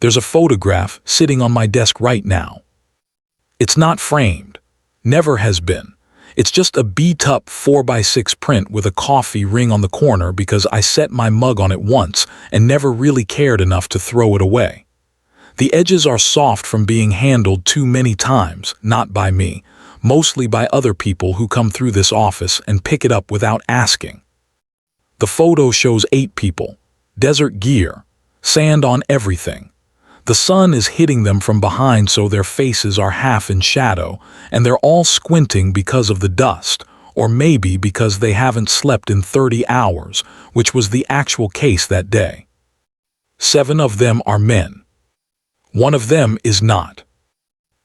There's a photograph sitting on my desk right now. It's not framed. Never has been. It's just a beat-up 4x6 print with a coffee ring on the corner because I set my mug on it once and never really cared enough to throw it away. The edges are soft from being handled too many times, not by me, mostly by other people who come through this office and pick it up without asking. The photo shows 8 people, desert gear, sand on everything. The sun is hitting them from behind so their faces are half in shadow, and they're all squinting because of the dust, or maybe because they haven't slept in 30 hours, which was the actual case that day. 7 of them are men. 1 of them is not.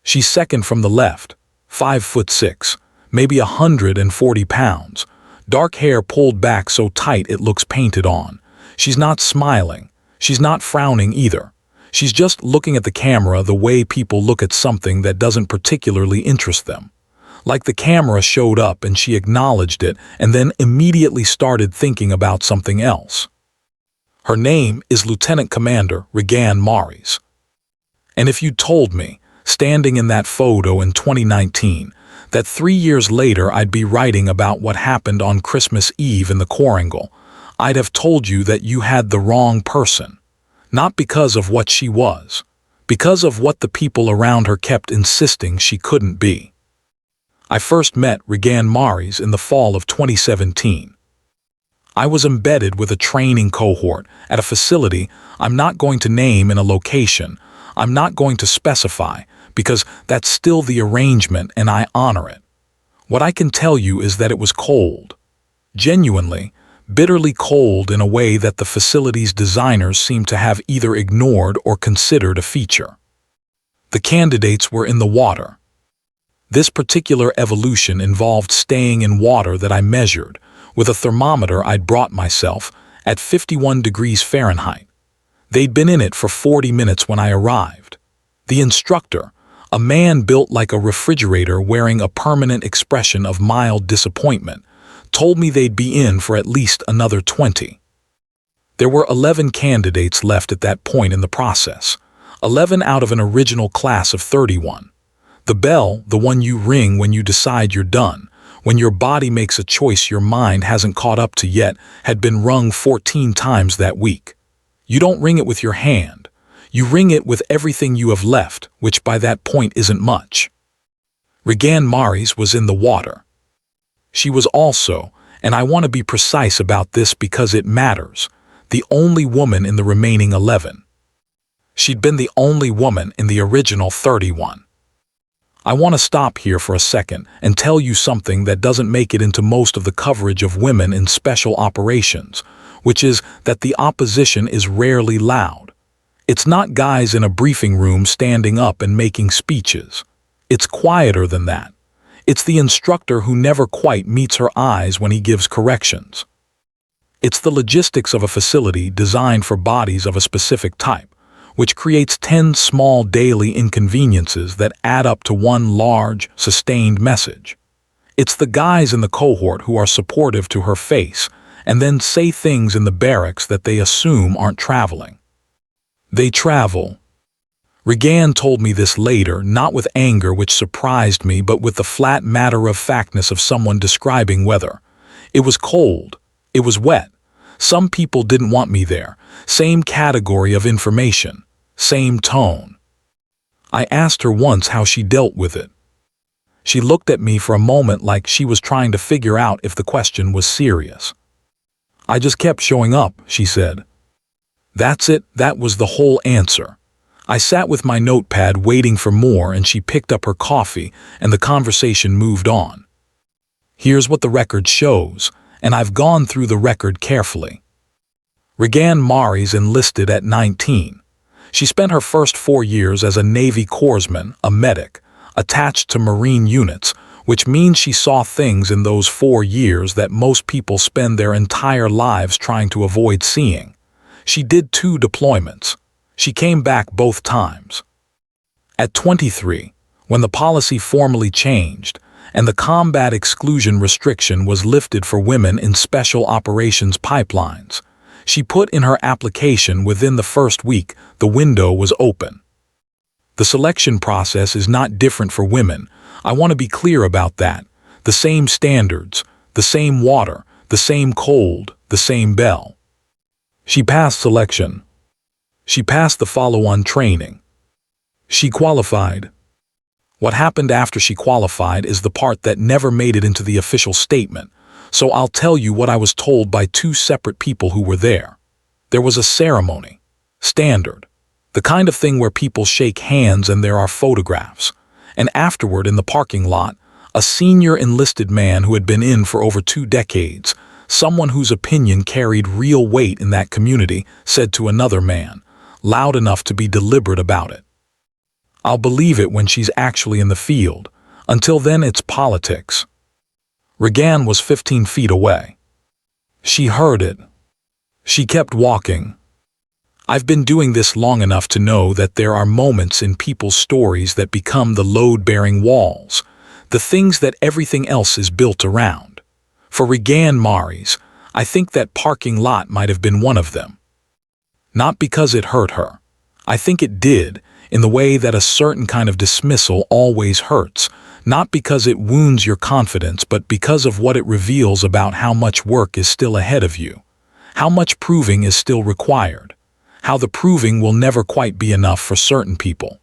She's second from the left, 5'6", maybe 140 pounds, dark hair pulled back so tight it looks painted on. She's not smiling. She's not frowning either. She's just looking at the camera the way people look at something that doesn't particularly interest them. Like the camera showed up and she acknowledged it and then immediately started thinking about something else. Her name is Lieutenant Commander Regan Maurice. And if you told me, standing in that photo in 2019, that 3 years later I'd be writing about what happened on Christmas Eve in the Korangal, I'd have told you that you had the wrong person. Not because of what she was, because of what the people around her kept insisting she couldn't be. I first met Regan Maurice in the fall of 2017. I was embedded with a training cohort at a facility I'm not going to name in a location I'm not going to specify because that's still the arrangement and I honor it. What I can tell you is that it was cold. Genuinely, bitterly cold in a way that the facility's designers seem to have either ignored or considered a feature. The candidates were in the water. This particular evolution involved staying in water that I measured, with a thermometer I'd brought myself, at 51 degrees Fahrenheit. They'd been in it for 40 minutes when I arrived. The instructor, a man built like a refrigerator wearing a permanent expression of mild disappointment, told me they'd be in for at least another 20. There were 11 candidates left at that point in the process, 11 out of an original class of 31. The bell, the one you ring when you decide you're done, when your body makes a choice your mind hasn't caught up to yet, had been rung 14 times that week. You don't ring it with your hand. You ring it with everything you have left, which by that point isn't much. Regan Maurice was in the water. She was also, and I want to be precise about this because it matters, the only woman in the remaining 11. She'd been the only woman in the original 31. I want to stop here for a second and tell you something that doesn't make it into most of the coverage of women in special operations, which is that the opposition is rarely loud. It's not guys in a briefing room standing up and making speeches. It's quieter than that. It's the instructor who never quite meets her eyes when he gives corrections. It's the logistics of a facility designed for bodies of a specific type, which creates 10 small daily inconveniences that add up to one large, sustained message. It's the guys in the cohort who are supportive to her face and then say things in the barracks that they assume aren't traveling. They travel. Regan told me this later, not with anger which surprised me, but with the flat matter-of-factness of someone describing weather. It was cold. It was wet. Some people didn't want me there. Same category of information. Same tone. I asked her once how she dealt with it. She looked at me for a moment like she was trying to figure out if the question was serious. I just kept showing up, she said. That's it, that was the whole answer. I sat with my notepad waiting for more and she picked up her coffee and the conversation moved on. Here's what the record shows, and I've gone through the record carefully. Regan Maurice enlisted at 19. She spent her first 4 years as a Navy corpsman, a medic, attached to Marine units, which means she saw things in those 4 years that most people spend their entire lives trying to avoid seeing. She did 2 deployments. She came back both times. At 23, when the policy formally changed and the combat exclusion restriction was lifted for women in special operations pipelines, She put in her application within the first week. The window was open. The selection process is not different for women. I want to be clear about that. The same standards, the same water, the same cold, the same bell. She passed selection. She passed the follow-on training. She qualified. What happened after she qualified is the part that never made it into the official statement, so I'll tell you what I was told by two separate people who were there. There was a ceremony. Standard. The kind of thing where people shake hands and there are photographs. And afterward, in the parking lot, a senior enlisted man who had been in for over 2 decades, someone whose opinion carried real weight in that community, said to another man, loud enough to be deliberate about it, "I'll believe it when she's actually in the field. Until then, it's politics." Regan was 15 feet away. She heard it. She kept walking. I've been doing this long enough to know that there are moments in people's stories that become the load-bearing walls, the things that everything else is built around. For Regan Mares, I think that parking lot might have been one of them. Not because it hurt her. I think it did, in the way that a certain kind of dismissal always hurts, not because it wounds your confidence, but because of what it reveals about how much work is still ahead of you, how much proving is still required, how the proving will never quite be enough for certain people.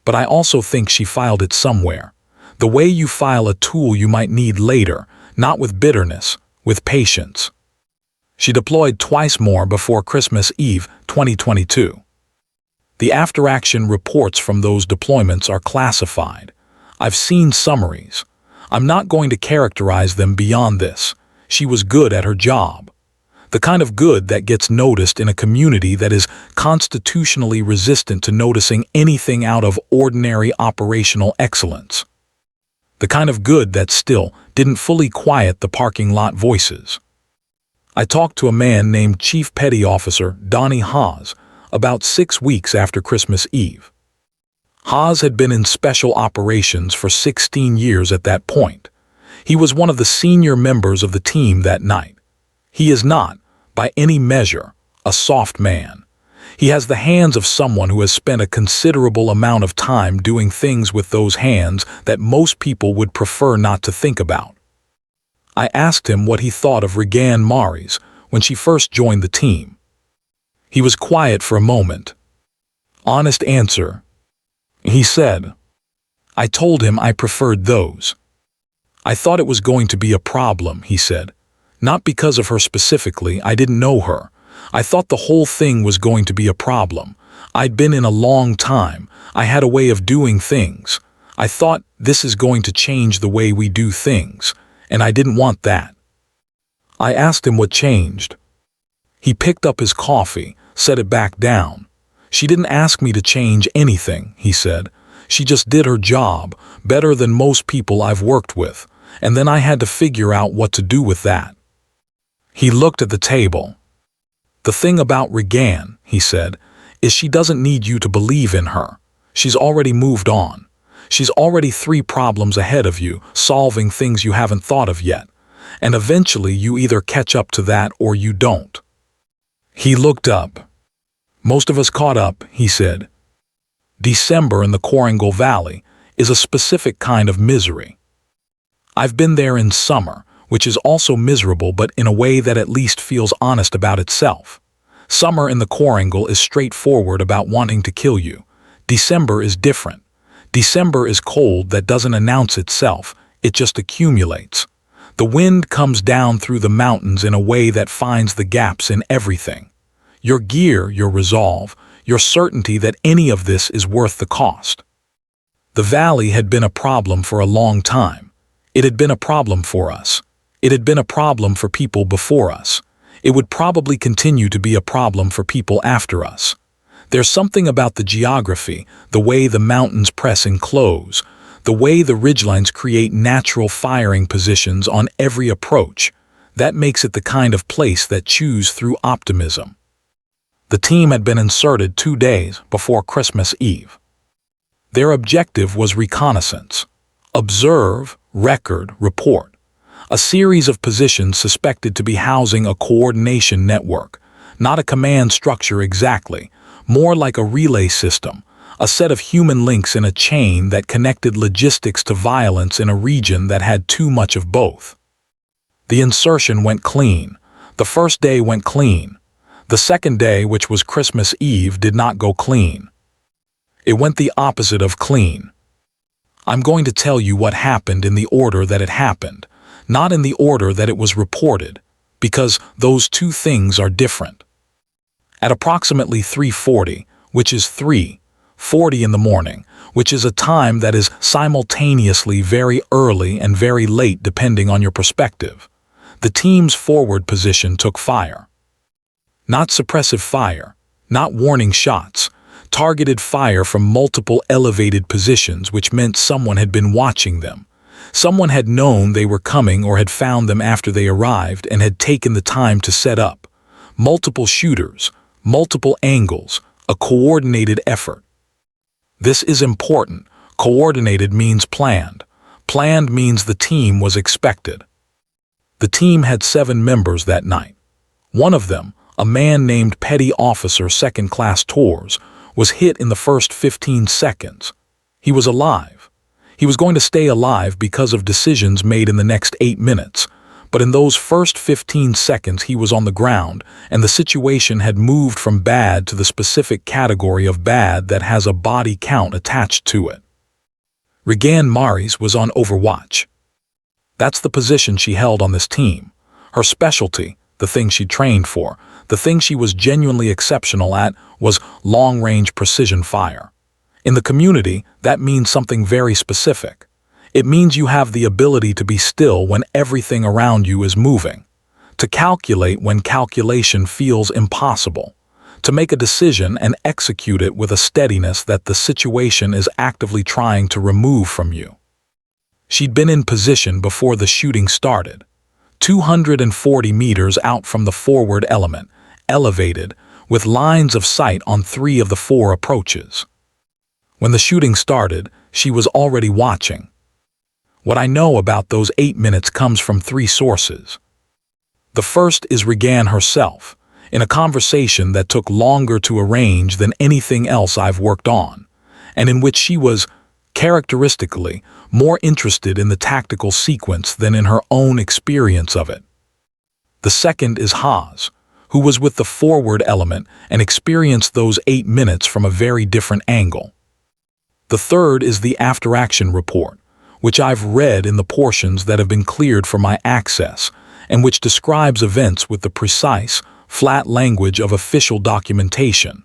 But I also think she filed it somewhere, the way you file a tool you might need later, not with bitterness, with patience. She deployed twice more before Christmas Eve 2022. The after-action reports from those deployments are classified. I've seen summaries. I'm not going to characterize them beyond this. She was good at her job. The kind of good that gets noticed in a community that is constitutionally resistant to noticing anything out of ordinary operational excellence. The kind of good that still didn't fully quiet the parking lot voices. I talked to a man named Chief Petty Officer Donnie Haas about 6 weeks after Christmas Eve. Haas had been in special operations for 16 years at that point. He was one of the senior members of the team that night. He is not, by any measure, a soft man. He has the hands of someone who has spent a considerable amount of time doing things with those hands that most people would prefer not to think about. I asked him what he thought of Regan Mares when she first joined the team. He was quiet for a moment. Honest answer. He said, "I told him I preferred those. I thought it was going to be a problem," he said. "Not because of her specifically, I didn't know her. I thought the whole thing was going to be a problem. I'd been in a long time. I had a way of doing things. I thought this is going to change the way we do things, and I didn't want that." I asked him what changed. He picked up his coffee, set it back down. "She didn't ask me to change anything," he said. "She just did her job, better than most people I've worked with, and then I had to figure out what to do with that." He looked at the table. "The thing about Regan," he said, "is she doesn't need you to believe in her. She's already moved on. She's already 3 problems ahead of you, solving things you haven't thought of yet. And eventually you either catch up to that or you don't." He looked up. "Most of us caught up," he said. December in the Korengal Valley is a specific kind of misery. I've been there in summer, which is also miserable but in a way that at least feels honest about itself. Summer in the Korengal is straightforward about wanting to kill you. December is different. December is cold that doesn't announce itself, it just accumulates. The wind comes down through the mountains in a way that finds the gaps in everything. Your gear, your resolve, your certainty that any of this is worth the cost. The valley had been a problem for a long time. It had been a problem for us. It had been a problem for people before us. It would probably continue to be a problem for people after us. There's something about the geography, the way the mountains press and close, the way the ridgelines create natural firing positions on every approach, that makes it the kind of place that chews through optimism. The team had been inserted 2 days before Christmas Eve. Their objective was reconnaissance. Observe, record, report. A series of positions suspected to be housing a coordination network, Not a command structure exactly, more like a relay system, a set of human links in a chain that connected logistics to violence in a region that had too much of both. The insertion went clean. The first day went clean. The second day, which was Christmas Eve, did not go clean. It went the opposite of clean. I'm going to tell you what happened in the order that it happened, not in the order that it was reported, because those two things are different. At approximately 3:40, which is 3:40 in the morning, which is a time that is simultaneously very early and very late depending on your perspective, the team's forward position took fire. Not suppressive fire, not warning shots, targeted fire from multiple elevated positions, which meant someone had been watching them. Someone had known they were coming or had found them after they arrived and had taken the time to set up. Multiple shooters, multiple angles, a coordinated effort. This is important. Coordinated means planned. Planned means the team was expected. The team had 7 members that night. One of them, a man named Petty Officer Second Class Tours, was hit in the first 15 seconds. He was alive. He was going to stay alive because of decisions made in the next 8 minutes, but in those first 15 seconds he was on the ground, and the situation had moved from bad to the specific category of bad that has a body count attached to it. Regan Maris was on Overwatch. That's the position she held on this team. Her specialty, the thing she trained for, the thing she was genuinely exceptional at, was long-range precision fire. In the community, that means something very specific. It means you have the ability to be still when everything around you is moving, to calculate when calculation feels impossible, to make a decision and execute it with a steadiness that the situation is actively trying to remove from you. She'd been in position before the shooting started, 240 meters out from the forward element, elevated, with lines of sight on 3 of the 4 approaches. When the shooting started, she was already watching. What I know about those 8 minutes comes from 3 sources. The first is Regan herself, in a conversation that took longer to arrange than anything else I've worked on, and in which she was, characteristically, more interested in the tactical sequence than in her own experience of it. The second is Haas, who was with the forward element and experienced those 8 minutes from a very different angle. The third is the after-action report, which I've read in the portions that have been cleared for my access, and which describes events with the precise, flat language of official documentation.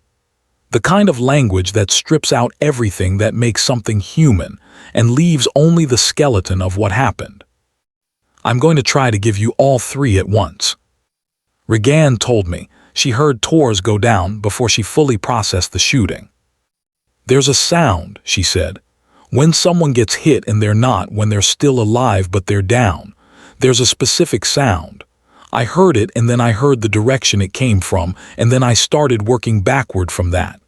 The kind of language that strips out everything that makes something human and leaves only the skeleton of what happened. I'm going to try to give you all 3 at once. Regan told me she heard Tours go down before she fully processed the shooting. There's a sound, she said. When someone gets hit and they're not when they're still alive but they're down, there's a specific sound. I heard it and then I heard the direction it came from and then I started working backward from that.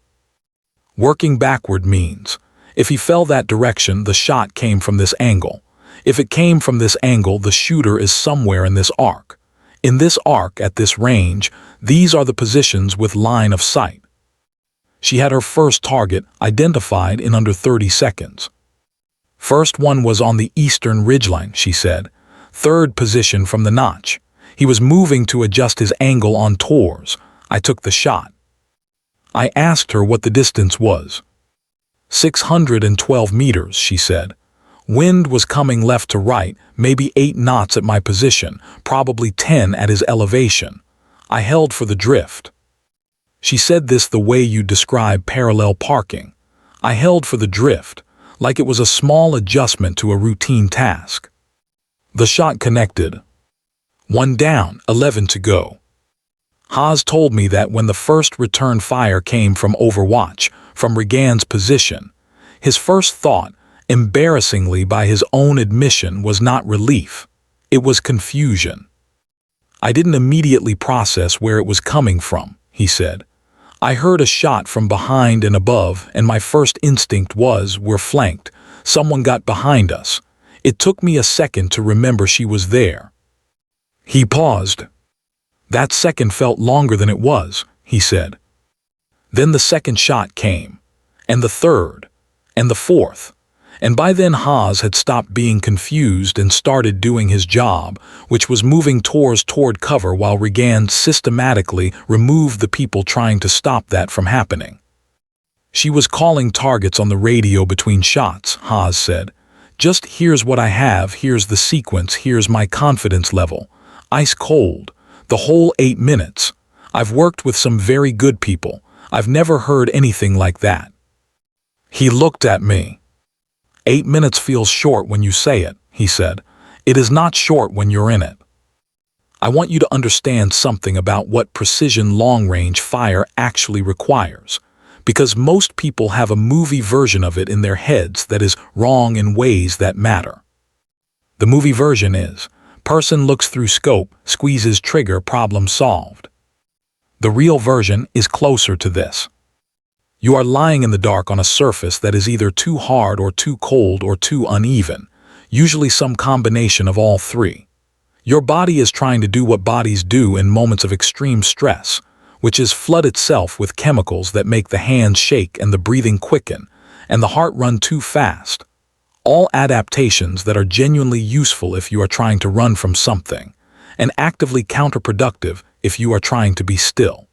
Working backward means, if he fell that direction, the shot came from this angle. If it came from this angle, the shooter is somewhere in this arc. In this arc, at this range, these are the positions with line of sight. She had her first target identified in under 30 seconds. First one was on the eastern ridgeline, she said. Third position from the notch. He was moving to adjust his angle on Tours. I took the shot. I asked her what the distance was. 612 meters, she said. Wind was coming left to right, maybe 8 knots at my position, probably 10 at his elevation. I held for the drift. She said this the way you describe parallel parking. I held for the drift, like it was a small adjustment to a routine task. The shot connected. 1 down, 11 to go. Haas told me that when the first return fire came from Overwatch, from Regan's position, his first thought, embarrassingly by his own admission, was not relief. It was confusion. I didn't immediately process where it was coming from, he said. I heard a shot from behind and above, and my first instinct was, we're flanked. Someone got behind us. It took me a second to remember she was there. He paused. That second felt longer than it was, he said. Then the second shot came, and the third, and the fourth, and by then Haas had stopped being confused and started doing his job, which was moving toward cover while Regan systematically removed the people trying to stop that from happening. She was calling targets on the radio between shots, Haas said. Just here's what I have, here's the sequence, here's my confidence level. Ice cold. The whole 8 minutes. I've worked with some very good people. I've never heard anything like that. He looked at me. 8 minutes feels short when you say it, he said. It is not short when you're in it. I want you to understand something about what precision long-range fire actually requires, because most people have a movie version of it in their heads that is wrong in ways that matter. The movie version is, person looks through scope, squeezes trigger, problem solved. The real version is closer to this. You are lying in the dark on a surface that is either too hard or too cold or too uneven, usually some combination of all three. Your body is trying to do what bodies do in moments of extreme stress, which is flood itself with chemicals that make the hands shake and the breathing quicken, and the heart run too fast. All adaptations that are genuinely useful if you are trying to run from something, and actively counterproductive if you are trying to be still.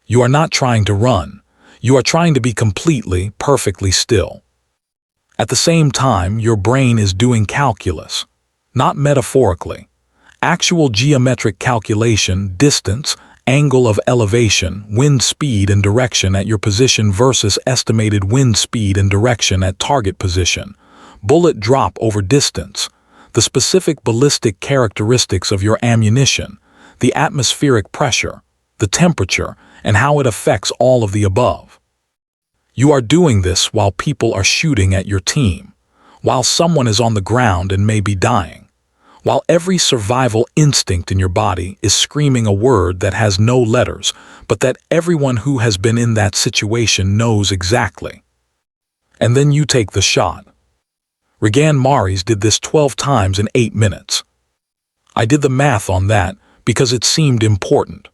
You are not trying to run. You are trying to be completely, perfectly still. At the same time, your brain is doing calculus, not metaphorically. Actual geometric calculation, distance, angle of elevation, wind speed and direction at your position versus estimated wind speed and direction at target position, bullet drop over distance, the specific ballistic characteristics of your ammunition, the atmospheric pressure, the temperature, and how it affects all of the above. You are doing this while people are shooting at your team, while someone is on the ground and may be dying, while every survival instinct in your body is screaming a word that has no letters, but that everyone who has been in that situation knows exactly. And then you take the shot. Regan Mares did this 12 times in 8 minutes. I did the math on that because it seemed important.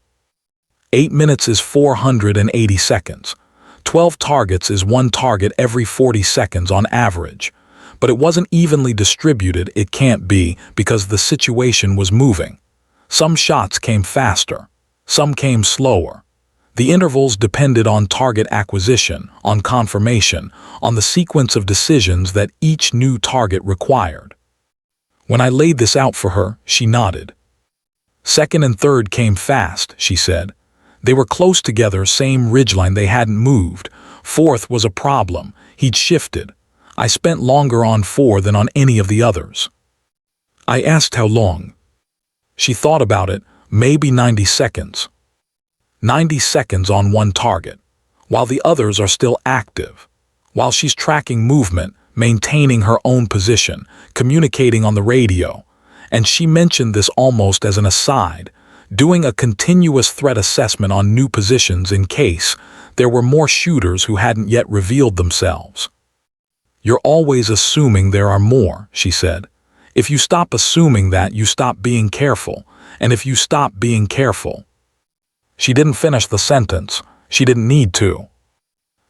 8 minutes is 480 seconds. 12 targets is 1 target every 40 seconds on average. But it wasn't evenly distributed, it can't be, because the situation was moving. Some shots came faster. Some came slower. The intervals depended on target acquisition, on confirmation, on the sequence of decisions that each new target required. When I laid this out for her, she nodded. Second and third came fast, she said. They were close together, same ridgeline, they hadn't moved. Fourth was a problem. He'd shifted. I spent longer on 4 than on any of the others. I asked how long. She thought about it, maybe 90 seconds. 90 seconds on 1 target, while the others are still active, while she's tracking movement, maintaining her own position, communicating on the radio. And she mentioned this almost as an aside, doing a continuous threat assessment on new positions in case there were more shooters who hadn't yet revealed themselves. You're always assuming there are more, she said. If you stop assuming that, you stop being careful, and if you stop being careful. She didn't finish the sentence. She didn't need to.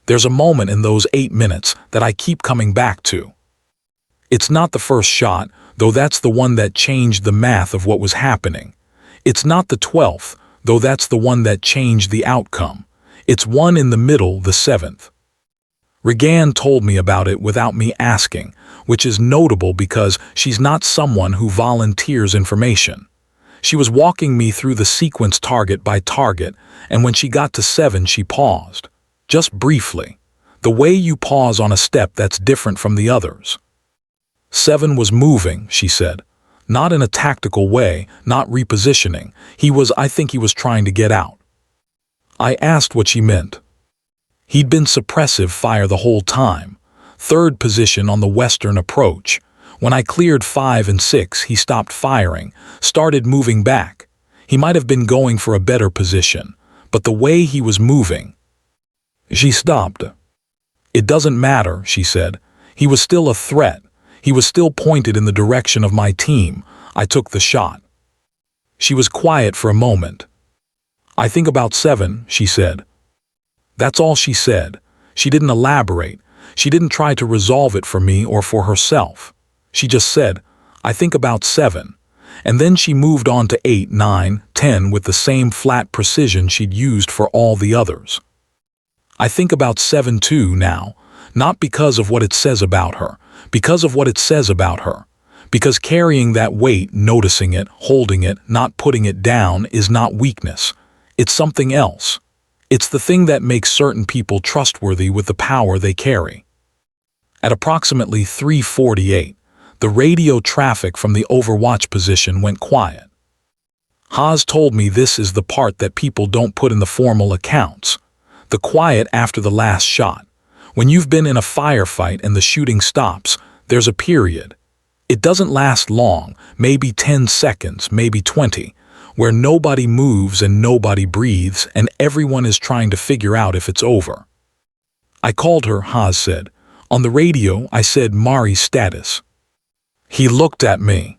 There's a moment in those 8 minutes that I keep coming back to. It's not the first shot, though that's the one that changed the math of what was happening. It's not the 12th, though that's the one that changed the outcome. It's one in the middle, the 7th. Regan told me about it without me asking, which is notable because she's not someone who volunteers information. She was walking me through the sequence target by target, and when she got to 7, she paused. Just briefly. The way you pause on a step that's different from the others. 7 was moving, she said. Not in a tactical way, not repositioning. I think he was trying to get out. I asked what she meant. He'd been suppressive fire the whole time. 3rd position on the western approach. When I cleared 5 and 6, he stopped firing, started moving back. He might have been going for a better position, but the way he was moving. She stopped. It doesn't matter, she said. He was still a threat. He was still pointed in the direction of my team. I took the shot. She was quiet for a moment. "I think about 7, she said. That's all she said. She didn't elaborate. She didn't try to resolve it for me or for herself. She just said, "I think about 7." And then she moved on to 8, 9, 10 with the same flat precision she'd used for all the others. I think about 7 too now, not because of what it says about her, because of what it says about her. Because carrying that weight, noticing it, holding it, not putting it down is not weakness. It's something else. It's the thing that makes certain people trustworthy with the power they carry. At approximately 3:48, the radio traffic from the overwatch position went quiet. Haas told me this is the part that people don't put in the formal accounts. The quiet after the last shot. When you've been in a firefight and the shooting stops, there's a period. It doesn't last long, maybe 10 seconds, maybe 20, where nobody moves and nobody breathes and everyone is trying to figure out if it's over. I called her, Haas said. On the radio, I said Mari's status. He looked at me.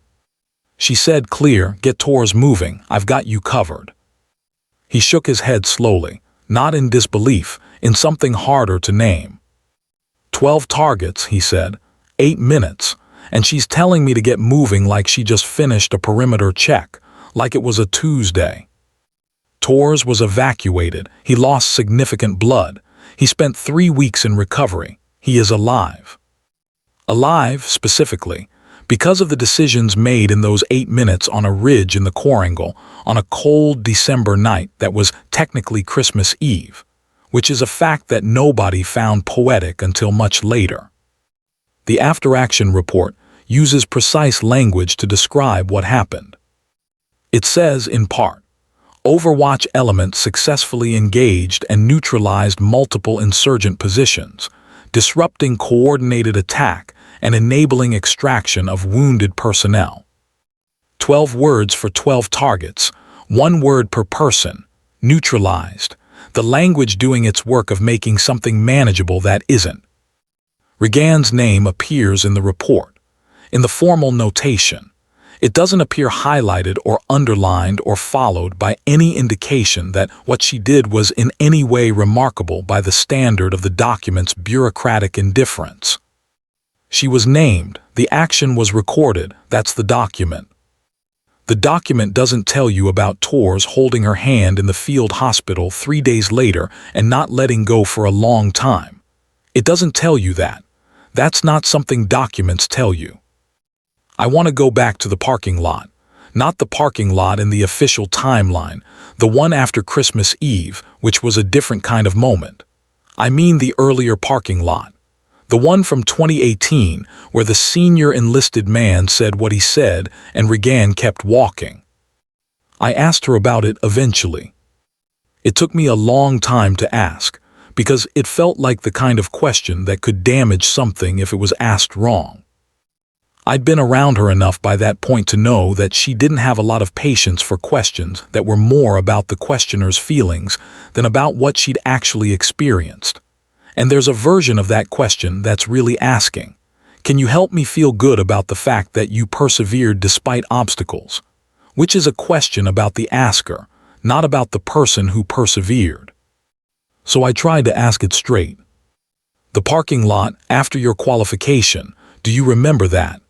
She said clear, "Get Tors moving, I've got you covered." He shook his head slowly, not in disbelief, in something harder to name. 12 targets, he said, 8 minutes, and she's telling me to get moving like she just finished a perimeter check, like it was a Tuesday. Tors was evacuated. He lost significant blood. He spent 3 weeks in recovery. He is alive. Alive, specifically, because of the decisions made in those 8 minutes on a ridge in the Korangal on a cold December night that was technically Christmas Eve, which is a fact that nobody found poetic until much later. The after-action report uses precise language to describe what happened. It says, in part, Overwatch elements successfully engaged and neutralized multiple insurgent positions, disrupting coordinated attack and enabling extraction of wounded personnel. 12 words for 12 targets, 1 word per person, neutralized, the language doing its work of making something manageable that isn't. Regan's name appears in the report, in the formal notation. It doesn't appear highlighted or underlined or followed by any indication that what she did was in any way remarkable by the standard of the document's bureaucratic indifference. She was named, the action was recorded, that's the document. The document doesn't tell you about Tors holding her hand in the field hospital 3 days later and not letting go for a long time. It doesn't tell you that. That's not something documents tell you. I want to go back to the parking lot. Not the parking lot in the official timeline, the one after Christmas Eve, which was a different kind of moment. I mean the earlier parking lot. The one from 2018, where the senior enlisted man said what he said and Regan kept walking. I asked her about it eventually. It took me a long time to ask, because it felt like the kind of question that could damage something if it was asked wrong. I'd been around her enough by that point to know that she didn't have a lot of patience for questions that were more about the questioner's feelings than about what she'd actually experienced. And there's a version of that question that's really asking, can you help me feel good about the fact that you persevered despite obstacles? Which is a question about the asker, not about the person who persevered. So I tried to ask it straight. The parking lot after your qualification, do you remember that?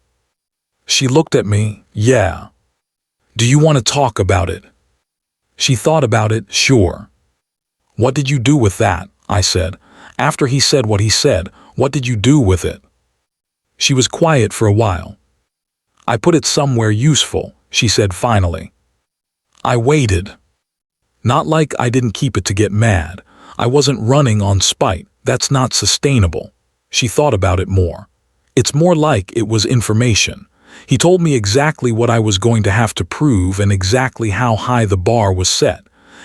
She looked at me, yeah. Do you want to talk about it? She thought about it, sure. What did you do with that? I said. After he said what he said, what did you do with it? She was quiet for a while. I put it somewhere useful, she said finally. I waited. Not like I didn't keep it to get mad. I wasn't running on spite. That's not sustainable. She thought about it more. It's more like it was information. He told me exactly what I was going to have to prove and exactly how high the bar was set.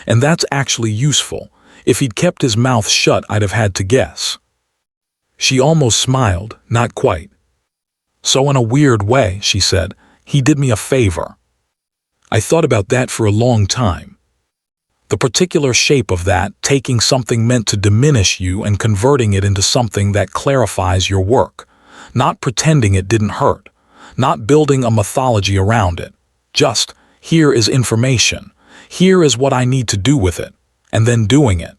And that's actually useful. If he'd kept his mouth shut, I'd have had to guess. She almost smiled, not quite. So in a weird way, she said, he did me a favor. I thought about that for a long time. The particular shape of that, taking something meant to diminish you and converting it into something that clarifies your work. Not pretending it didn't hurt. Not building a mythology around it. Just, Here is information. Here is what I need to do with it, and then doing it.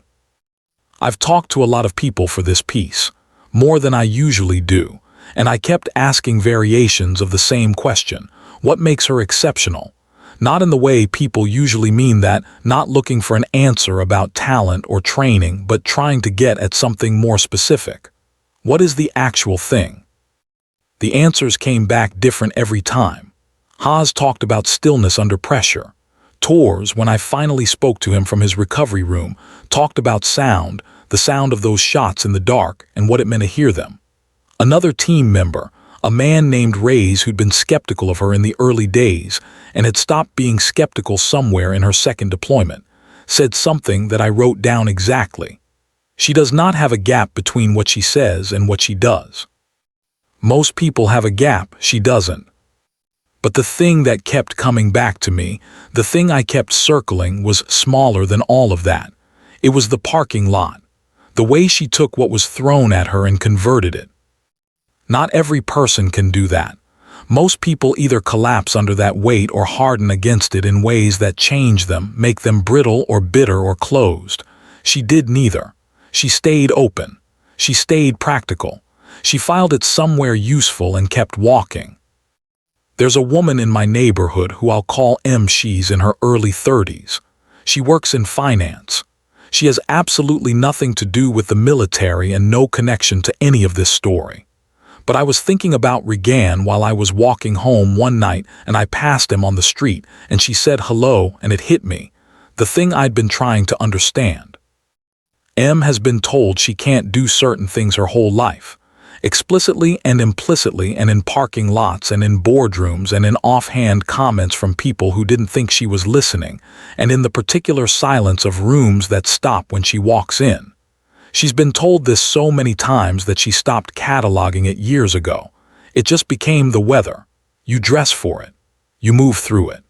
I've talked to a lot of people for this piece, more than I usually do, and I kept asking variations of the same question. What makes her exceptional? Not in the way people usually mean that, not looking for an answer about talent or training, but trying to get at something more specific. What is the actual thing? The answers came back different every time. Haas talked about stillness under pressure. Tors, when I finally spoke to him from his recovery room, talked about sound, the sound of those shots in the dark and what it meant to hear them. Another team member, a man named Reyes who'd been skeptical of her in the early days and had stopped being skeptical somewhere in her second deployment, said something that I wrote down exactly. She does not have a gap between what she says and what she does. Most people have a gap, she doesn't. But the thing that kept coming back to me, the thing I kept circling, was smaller than all of that. It was the parking lot. The way she took what was thrown at her and converted it. Not every person can do that. Most people either collapse under that weight or harden against it in ways that change them, make them brittle or bitter or closed. She did neither. She stayed open. She stayed practical. She filed it somewhere useful and kept walking. There's a woman in my neighborhood who I'll call M. She's in her early 30s. She works in finance. She has absolutely nothing to do with the military and no connection to any of this story. But I was thinking about Regan while I was walking home one night and I passed him on the street and she said hello and it hit me, the thing I'd been trying to understand. M has been told she can't do certain things her whole life. Explicitly and implicitly, and in parking lots and in boardrooms and in offhand comments from people who didn't think she was listening, and in the particular silence of rooms that stop when she walks in. She's been told this so many times that she stopped cataloging it years ago. It just became the weather. You dress for it. You move through it.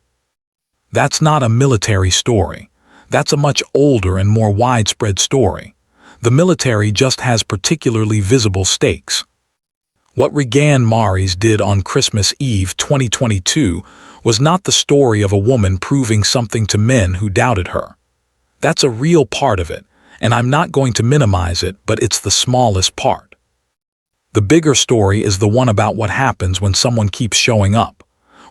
That's not a military story. That's a much older and more widespread story. The military just has particularly visible stakes. What Regan Mares did on Christmas Eve 2022 was not the story of a woman proving something to men who doubted her. That's a real part of it, and I'm not going to minimize it, but it's the smallest part. The bigger story is the one about what happens when someone keeps showing up.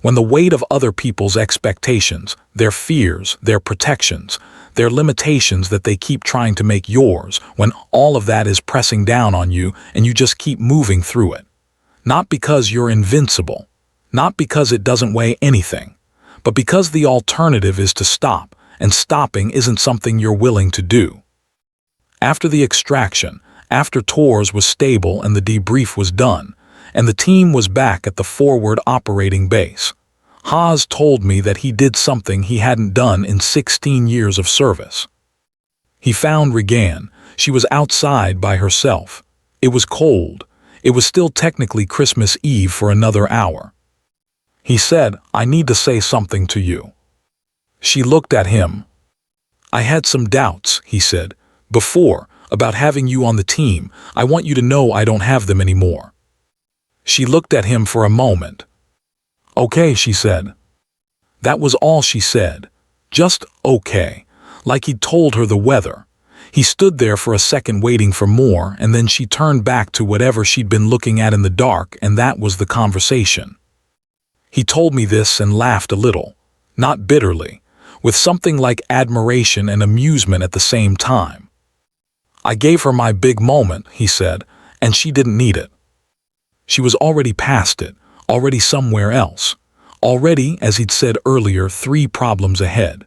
When the weight of other people's expectations, their fears, their protections, their limitations that they keep trying to make yours, when all of that is pressing down on you and you just keep moving through it. Not because you're invincible, not because it doesn't weigh anything, but because the alternative is to stop, and stopping isn't something you're willing to do. After the extraction, after Tors was stable and the debrief was done, and the team was back at the forward operating base, Haas told me that he did something he hadn't done in 16 years of service. He found Regan. She was outside by herself. It was cold. It was still technically Christmas Eve for another hour. He said, "I need to say something to you." She looked at him. "I had some doubts," he said, "before, about having you on the team. I want you to know I don't have them anymore." She looked at him for a moment. "Okay," she said. That was all she said. Just okay. Like he'd told her the weather. He stood there for a second waiting for more, and then she turned back to whatever she'd been looking at in the dark, and that was the conversation. He told me this and laughed a little, not bitterly, with something like admiration and amusement at the same time. "I gave her my big moment," he said, "and she didn't need it. She was already past it. Already somewhere else. Already, as he'd said earlier, 3 problems ahead.